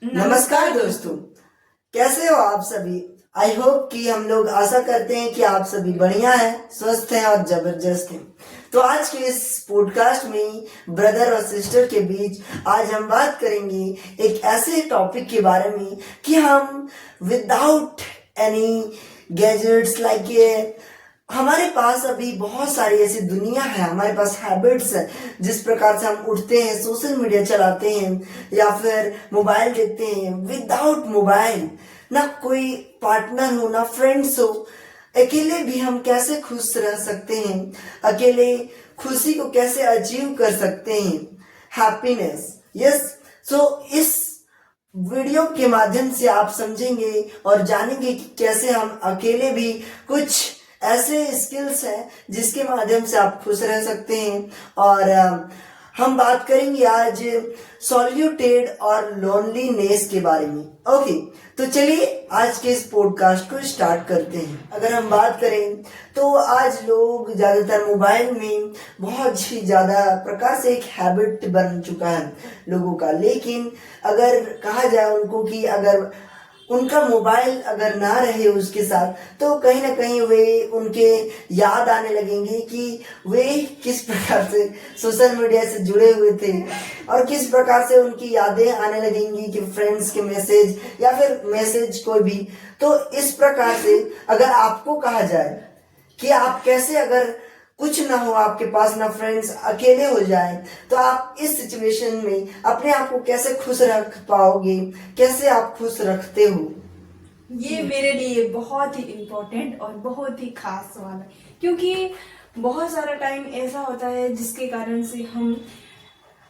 नमस्कार दोस्तों, कैसे हो आप सभी। आई होप कि हम लोग आशा करते हैं कि आप सभी बढ़िया हैं, स्वस्थ हैं और जबरदस्त हैं। तो आज के इस पॉडकास्ट में ब्रदर और सिस्टर के बीच आज हम बात करेंगे एक ऐसे टॉपिक के बारे में कि हम विदाउट एनी गैजेट्स लाइक ये हमारे पास अभी बहुत सारी ऐसी दुनिया है, हमारे पास हैबिट्स है। जिस प्रकार से हम उठते हैं, सोशल मीडिया चलाते हैं या फिर मोबाइल देखते हैं, विदाउट मोबाइल ना कोई पार्टनर हो ना फ्रेंड्स हो, अकेले भी हम कैसे खुश रह सकते हैं, अकेले खुशी को कैसे अचीव कर सकते हैं, हैप्पीनेस। यस, सो इस वीडियो के माध्यम से आप समझेंगे और जानेंगे कि कैसे हम अकेले भी कुछ ऐसे स्किल्स हैं जिसके माध्यम से आप खुश रह सकते हैं। और हम बात करेंगे आज सॉल्यूटेड और लोनलीनेस के बारे में। ओके, तो चलिए आज के इस पॉडकास्ट को स्टार्ट करते हैं। अगर हम बात करें तो आज लोग ज्यादातर मोबाइल में बहुत ही ज्यादा प्रकार से एक हैबिट बन चुका है लोगों का। लेकिन अगर कहा जाए उनको कि अगर उनका मोबाइल अगर ना रहे उसके साथ, तो कहीं ना कहीं वे उनके याद आने लगेंगे कि वे किस प्रकार से सोशल मीडिया से जुड़े हुए थे और किस प्रकार से उनकी यादें आने लगेंगी कि फ्रेंड्स के मैसेज या फिर मैसेज कोई भी। तो इस प्रकार से अगर आपको कहा जाए कि आप कैसे अगर कुछ ना हो, आपके पास ना फ्रेंड्स, अकेले हो जाए, तो आप इस सिचुएशन में अपने आप को कैसे खुश रख पाओगे, कैसे आप खुश रखते हो। ये मेरे लिए बहुत ही इम्पोर्टेंट और बहुत ही खास सवाल है, क्योंकि बहुत सारा टाइम ऐसा होता है जिसके कारण से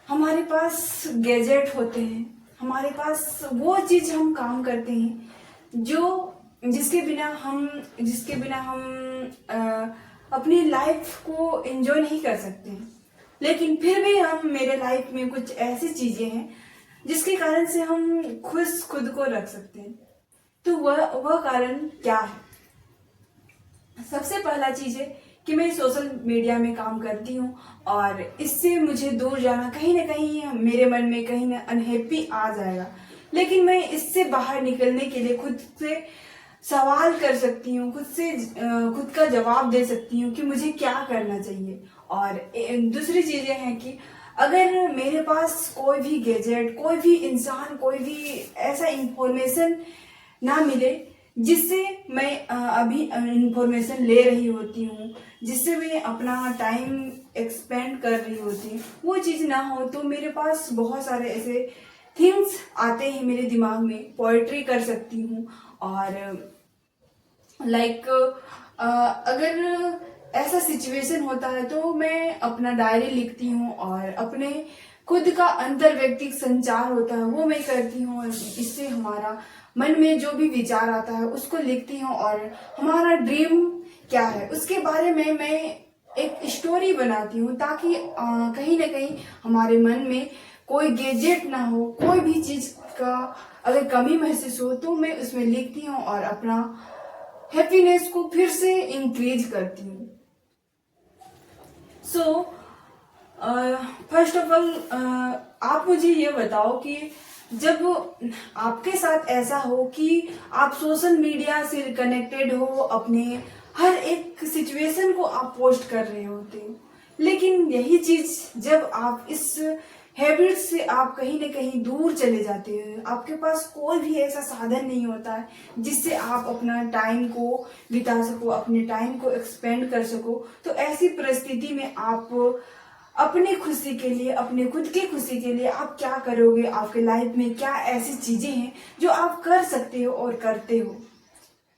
हमारे पास गैजेट होते हैं, हमारे पास वो चीज हम काम करते हैं जो जिसके बिना हम अपनी लाइफ को एंजॉय नहीं कर सकते हैं। लेकिन फिर भी हम मेरे लाइफ में कुछ ऐसी चीजें हैं जिसके कारण से हम खुद को रख सकते हैं। तो वह कारण क्या है? सबसे पहला चीज है कि मैं सोशल मीडिया में काम करती हूँ और इससे मुझे दूर जाना कहीं ना कहीं मेरे मन में कहीं ना अनहैप्पी आ जाएगा। लेकिन मैं इससे बाहर निकलने के लिए खुद से सवाल कर सकती हूँ, खुद का जवाब दे सकती हूँ कि मुझे क्या करना चाहिए। और दूसरी चीजें हैं कि अगर मेरे पास कोई भी गैजेट, कोई भी इंसान, कोई भी ऐसा इंफॉर्मेशन ना मिले जिससे मैं अभी इंफॉर्मेशन ले रही होती हूँ, जिससे मैं अपना टाइम एक्सपेंड कर रही होती हूँ, वो चीज ना हो, तो मेरे पास बहुत सारे ऐसे थिंग्स आते हैं मेरे दिमाग में। पोएट्री कर सकती हूँ और अगर ऐसा सिचुएशन होता है तो मैं अपना डायरी लिखती हूँ और अपने खुद का अंतर व्यक्तिक संचार होता है वो मैं करती हूँ। और इससे हमारा मन में जो भी विचार आता है उसको लिखती हूँ और हमारा ड्रीम क्या है उसके बारे में मैं एक स्टोरी बनाती हूँ, ताकि कहीं ना कहीं हमारे मन में कोई गैजेट ना हो, कोई भी चीज का अगर कमी महसूस हो तो मैं उसमें लिखती हूँ और अपना हैप्पीनेस को फिर से इंक्रीज करती हूँ। सो फर्स्ट ऑफ ऑल आप मुझे ये बताओ कि जब आपके साथ ऐसा हो कि आप सोशल मीडिया से कनेक्टेड हो, अपने हर एक सिचुएशन को आप पोस्ट कर रहे होते हो, लेकिन यही चीज जब आप इस हैबिट से आप कहीं ना कहीं दूर चले जाते हो, आपके पास कोई भी ऐसा साधन नहीं होता है जिससे आप अपना टाइम को बिता सको, अपने टाइम को एक्सपेंड कर सको, तो ऐसी परिस्थिति में आप अपनी खुशी के लिए, अपने खुद की खुशी के लिए आप क्या करोगे? आपके लाइफ में क्या ऐसी चीजें हैं जो आप कर सकते हो और करते हो?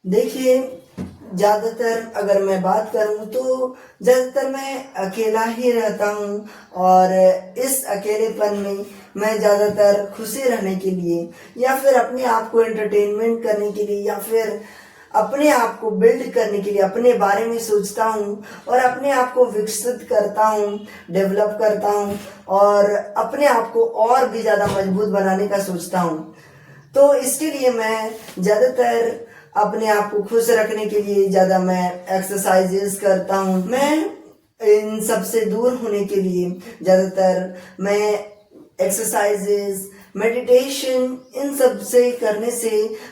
देखिए, ज्यादातर अगर मैं बात करूं तो ज्यादातर मैं अकेला ही रहता हूं और इस अकेलेपन में मैं ज्यादातर खुशी रहने के लिए या फिर अपने आप को एंटरटेनमेंट करने के लिए या फिर अपने आप को बिल्ड करने के लिए अपने बारे में सोचता हूँ और अपने आप को विकसित करता हूँ, डेवलप करता हूँ और अपने आप को और भी ज्यादा मजबूत बनाने का सोचता हूँ। तो इसके लिए मैं ज्यादातर अपने आप को खुश रखने के लिए ज्यादा मैं एक्सरसाइजेस करता हूँ। मैं इन सब से दूर होने के लिए ज्यादातर मैं एक्सरसाइजेस, मेडिटेशन, इन सब से करने से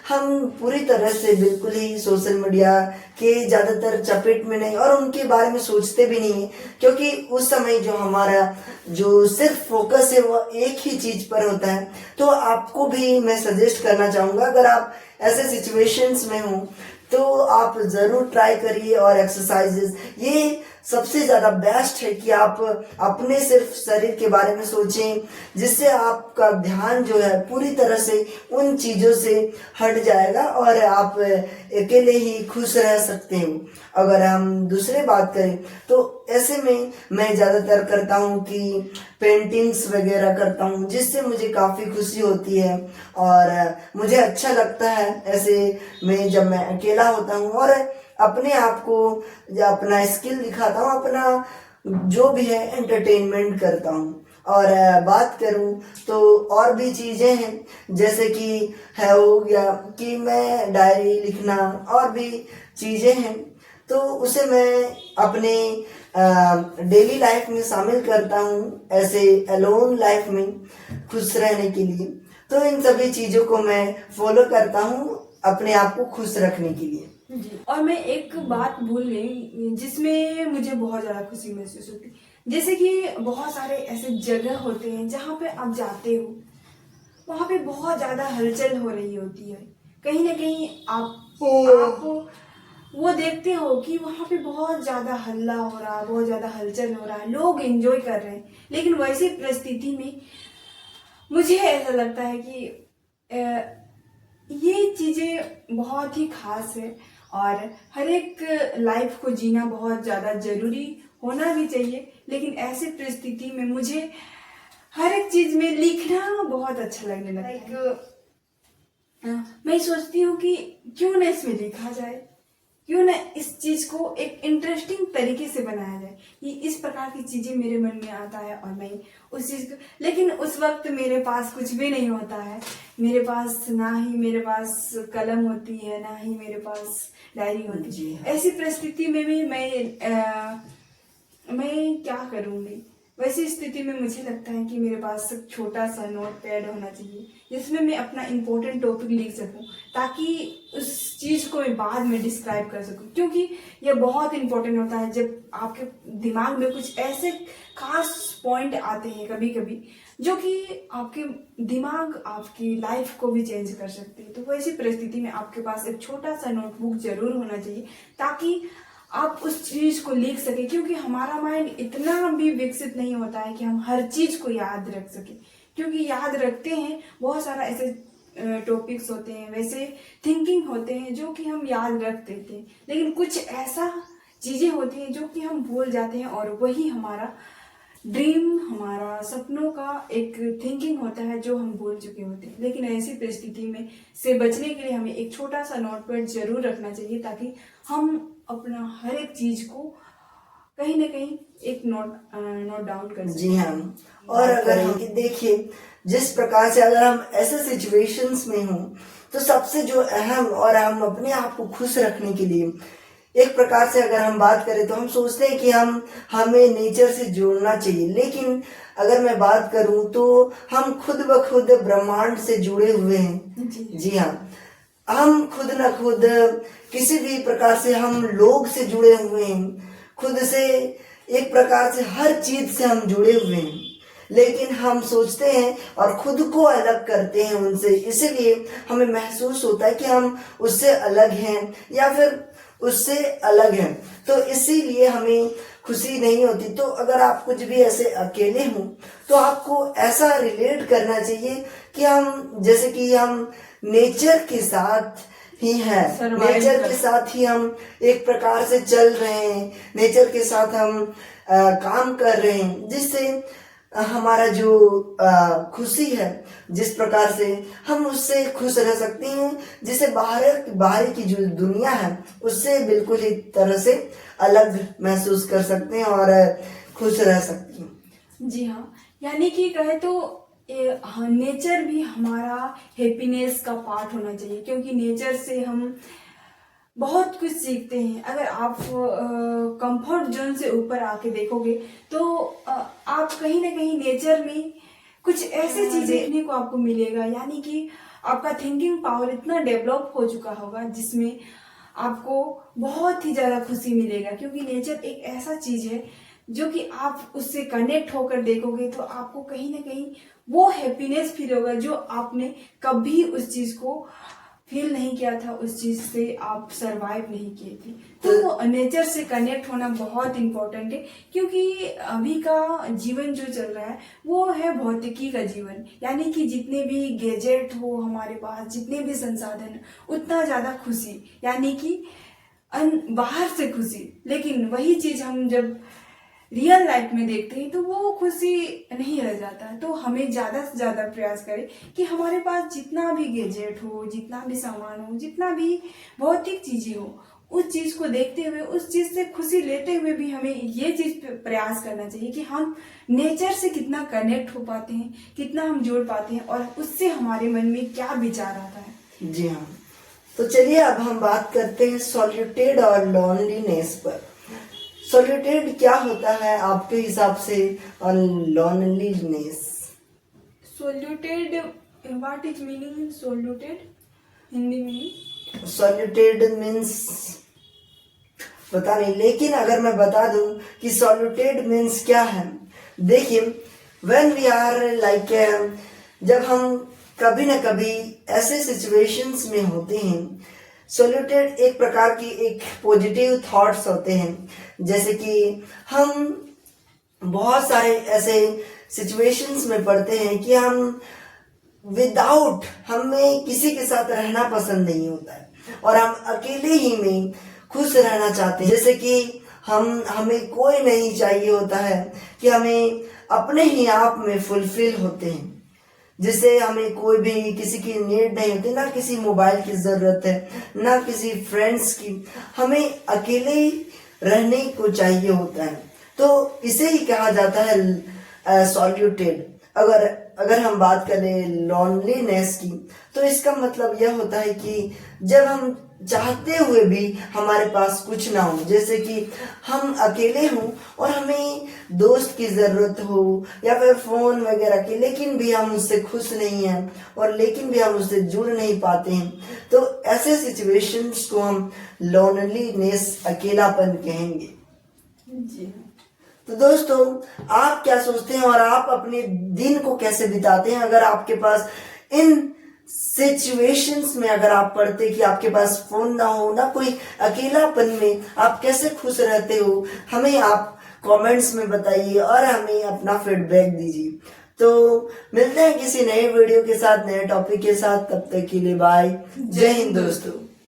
हम पूरी तरह से बिल्कुल ही सोशल मीडिया के ज़्यादातर चपेट में नहीं और उनके बारे में सोचते भी नहीं है, क्योंकि उस समय जो हमारा जो सिर्फ फोकस है वो एक ही चीज़ पर होता है। तो आपको भी मैं सजेस्ट करना चाहूँगा, अगर आप ऐसे सिचुएशंस में हो तो आप ज़रूर ट्राई करिए। और एक्सरसाइजेस ये सबसे ज़्यादा बेस्ट है कि आप अपने सिर्फ शरीर के बारे में सोचें, जिससे आपका ध्यान जो है पूरी तरह से उन चीज़ों से हट जाएगा और आप अकेले ही खुश रह सकते हो। अगर हम दूसरे बात करें तो ऐसे में मैं ज़्यादातर करता हूँ कि पेंटिंग्स वगैरह करता हूँ, जिससे मुझे काफ़ी खुशी होती है और मुझे अच्छा लगता है ऐसे में जब मैं अकेला होता हूँ और अपने आप को या अपना स्किल दिखाता हूँ, अपना जो भी है एंटरटेनमेंट करता हूँ। और बात करूँ तो और भी चीज़ें हैं, जैसे कि है हो गया कि मैं डायरी लिखना और भी चीज़ें हैं, तो उसे मैं अपने डेली लाइफ में शामिल करता हूँ, ऐसे अलोन लाइफ में खुश रहने के लिए। तो इन सभी चीज़ों को मैं फॉलो करता हूँ अपने आप को खुश रखने के लिए। जी। और मैं एक बात भूल गई जिसमें मुझे बहुत ज़्यादा खुशी महसूस होती है, जैसे कि बहुत सारे ऐसे जगह होते हैं जहाँ पे आप जाते हो, वहाँ पे बहुत ज़्यादा हलचल हो रही होती है। कहीं ना कहीं आप वो देखते हो कि वहाँ पे बहुत ज़्यादा हल्ला हो रहा है, बहुत ज़्यादा हलचल हो रहा है, लोग एंजॉय कर रहे हैं। लेकिन वैसी परिस्थिति में मुझे ऐसा लगता है कि ये चीज़ें बहुत ही खास है और हर एक लाइफ को जीना बहुत ज़्यादा ज़रूरी होना भी चाहिए। लेकिन ऐसी परिस्थिति में मुझे हर एक चीज़ में लिखना बहुत अच्छा लगने लगता है। मैं सोचती हूँ कि क्यों ना इसमें लिखा जाए, क्यों ना इस चीज को एक इंटरेस्टिंग तरीके से बनाया जाए। ये इस प्रकार की चीजें मेरे मन में आता है और मैं उस चीज को, लेकिन उस वक्त मेरे पास कुछ भी नहीं होता है। मेरे पास ना ही मेरे पास कलम होती है, ना ही मेरे पास डायरी होती है। ऐसी परिस्थिति में भी मैं क्या करूँगी। वैसी स्थिति में मुझे लगता है कि मेरे पास एक छोटा सा नोट पैड होना चाहिए जिसमें मैं अपना इम्पोर्टेंट टॉपिक लिख सकूं, ताकि उस चीज़ को मैं बाद में डिस्क्राइब कर सकूं। क्योंकि यह बहुत इम्पोर्टेंट होता है जब आपके दिमाग में कुछ ऐसे खास पॉइंट आते हैं कभी कभी, जो कि आपके दिमाग आपकी लाइफ को भी चेंज कर सकते हैं। तो वैसी परिस्थिति में आपके पास एक छोटा सा नोटबुक जरूर होना चाहिए, ताकि आप उस चीज को लिख सके। क्योंकि हमारा माइंड इतना भी विकसित नहीं होता है कि हम हर चीज को याद रख सके। क्योंकि याद रखते हैं, बहुत सारा ऐसे टॉपिक्स होते हैं, वैसे थिंकिंग होते हैं जो कि हम याद रख देते हैं, लेकिन कुछ ऐसा चीजें होती हैं जो कि हम भूल जाते हैं और वही हमारा ड्रीम, हमारा सपनों का एक थिंकिंग होता है जो हम भूल चुके होते हैं। लेकिन ऐसी परिस्थिति में से बचने के लिए हमें एक छोटा सा नोटपैड जरूर रखना चाहिए, ताकि हम अपना हर एक चीज को कहीं ना कहीं एक नोट डाउन कर सकें। जी हाँ। और अगर हम देखिए, जिस प्रकार से अगर हम ऐसे सिचुएशंस में हों, तो सबसे जो अहम और हम अपने आप को खुश रखने के लिए एक प्रकार से अगर हम बात करें तो हम सोचते हैं कि हमें नेचर से जोड़ना चाहिए। लेकिन अगर मैं बात करूं तो हम खुद ब खुद ब्रह्मांड से जुड़े हुए हैं। जी हाँ, हम खुद न खुद किसी भी प्रकार से हम लोग से जुड़े हुए हैं, खुद से एक प्रकार से हर चीज से हम जुड़े हुए हैं। लेकिन हम सोचते हैं और खुद को अलग करते हैं उनसे, इसीलिए हमें महसूस होता है कि हम उससे अलग हैं या फिर उससे अलग हैं, तो इसीलिए हमें खुशी नहीं होती। तो अगर आप कुछ भी ऐसे अकेले हों तो आपको ऐसा रिलेट करना चाहिए कि हम जैसे कि हम नेचर के साथ ही है, नेचर के साथ ही हम एक प्रकार से चल रहे हैं, नेचर के साथ हम काम कर रहे हैं, जिससे हमारा जो खुशी है, जिस प्रकार से हम उससे खुश रह सकते हैं, जिसे बाहर की जो दुनिया है उससे बिल्कुल ही तरह से अलग महसूस कर सकते हैं और खुश रह सकते हैं। जी हाँ, यानी कि कहे तो नेचर भी हमारा हैप्पीनेस का पार्ट होना चाहिए, क्योंकि नेचर से हम बहुत कुछ सीखते हैं। अगर आप कंफर्ट जोन से ऊपर आके देखोगे तो आप कहीं ना कहीं नेचर में कुछ ऐसी चीजें देखने को आपको मिलेगा, यानी कि आपका थिंकिंग पावर इतना डेवलप हो चुका होगा जिसमें आपको बहुत ही ज्यादा खुशी मिलेगा, क्योंकि नेचर एक ऐसा चीज है जो कि आप उससे कनेक्ट होकर देखोगे तो आपको कहीं ना कहीं वो हैप्पीनेस फील होगा जो आपने कभी उस चीज को फील नहीं किया था, उस चीज से आप सरवाइव नहीं किए थे। तो नेचर से कनेक्ट होना बहुत इम्पोर्टेंट है, क्योंकि अभी का जीवन जो चल रहा है वो है भौतिकी का जीवन, यानी कि जितने भी गैजेट हो हमारे पास, जितने भी संसाधन, उतना ज्यादा खुशी, यानी कि बाहर से खुशी। लेकिन वही चीज हम जब रियल लाइफ में देखते हैं तो वो खुशी नहीं रह जाता है। तो हमें ज्यादा से ज्यादा प्रयास करें कि हमारे पास जितना भी गैजेट हो, जितना भी सामान हो, जितना भी भौतिक चीजें हो, उस चीज को देखते हुए, उस चीज से खुशी लेते हुए भी हमें ये चीज प्रयास करना चाहिए कि हम नेचर से कितना कनेक्ट हो पाते हैं, कितना हम जोड़ पाते हैं और उससे हमारे मन में क्या विचार आता है। जी हाँ, तो चलिए अब हम बात करते हैं सॉलिट्यूड और लॉनलीनेस पर। सॉलिट्यूड क्या होता है आपके हिसाब से और loneliness? Solitude, what is meaning solitude, Hindi में? सॉलिट्यूड मीन्स पता नहीं, लेकिन अगर मैं बता दूं कि सॉलिट्यूड मीन्स क्या है, देखिए व्हेन वी आर लाइक, जब हम कभी न कभी ऐसे सिचुएशंस में होते हैं, सॉलिट्यूड एक प्रकार की एक पॉजिटिव थॉट्स होते हैं। जैसे कि हम बहुत सारे ऐसे सिचुएशंस में पड़ते हैं कि हम विदाउट, हमें किसी के साथ रहना पसंद नहीं होता है और हम अकेले ही में खुश रहना चाहते हैं। जैसे कि हमें कोई नहीं चाहिए होता है, कि हमें अपने ही आप में फुलफिल होते हैं, जिससे हमें कोई भी किसी की नीड नहीं होती, ना किसी मोबाइल की जरूरत है, ना किसी फ्रेंड्स की, हमें अकेले रहने को चाहिए होता है। तो इसे ही कहा जाता है सॉलिट्यूड। अगर हम बात करें लॉनलीनेस की, तो इसका मतलब यह होता है कि जब हम चाहते हुए भी हमारे पास कुछ ना हो, जैसे कि हम अकेले हों और हमें दोस्त की जरूरत हो या फिर फोन वगैरह की, लेकिन भी हम उससे खुश नहीं हैं और लेकिन भी हम उससे जुड़ नहीं पाते हैं, तो ऐसे सिचुएशंस को हम लॉनलीनेस, अकेलापन कहेंगे। जी। तो दोस्तों, आप क्या सोचते हैं और आप अपने दिन को कैसे बिताते हैं? अगर आपके पास इन सिचुएशंस में अगर आप पढ़ते कि आपके पास फोन ना हो, ना कोई अकेलापन में, आप कैसे खुश रहते हो, हमें आप कमेंट्स में बताइए और हमें अपना फीडबैक दीजिए। तो मिलते हैं किसी नए वीडियो के साथ, नए टॉपिक के साथ। तब तक के लिए बाय, जय हिंद दोस्तों।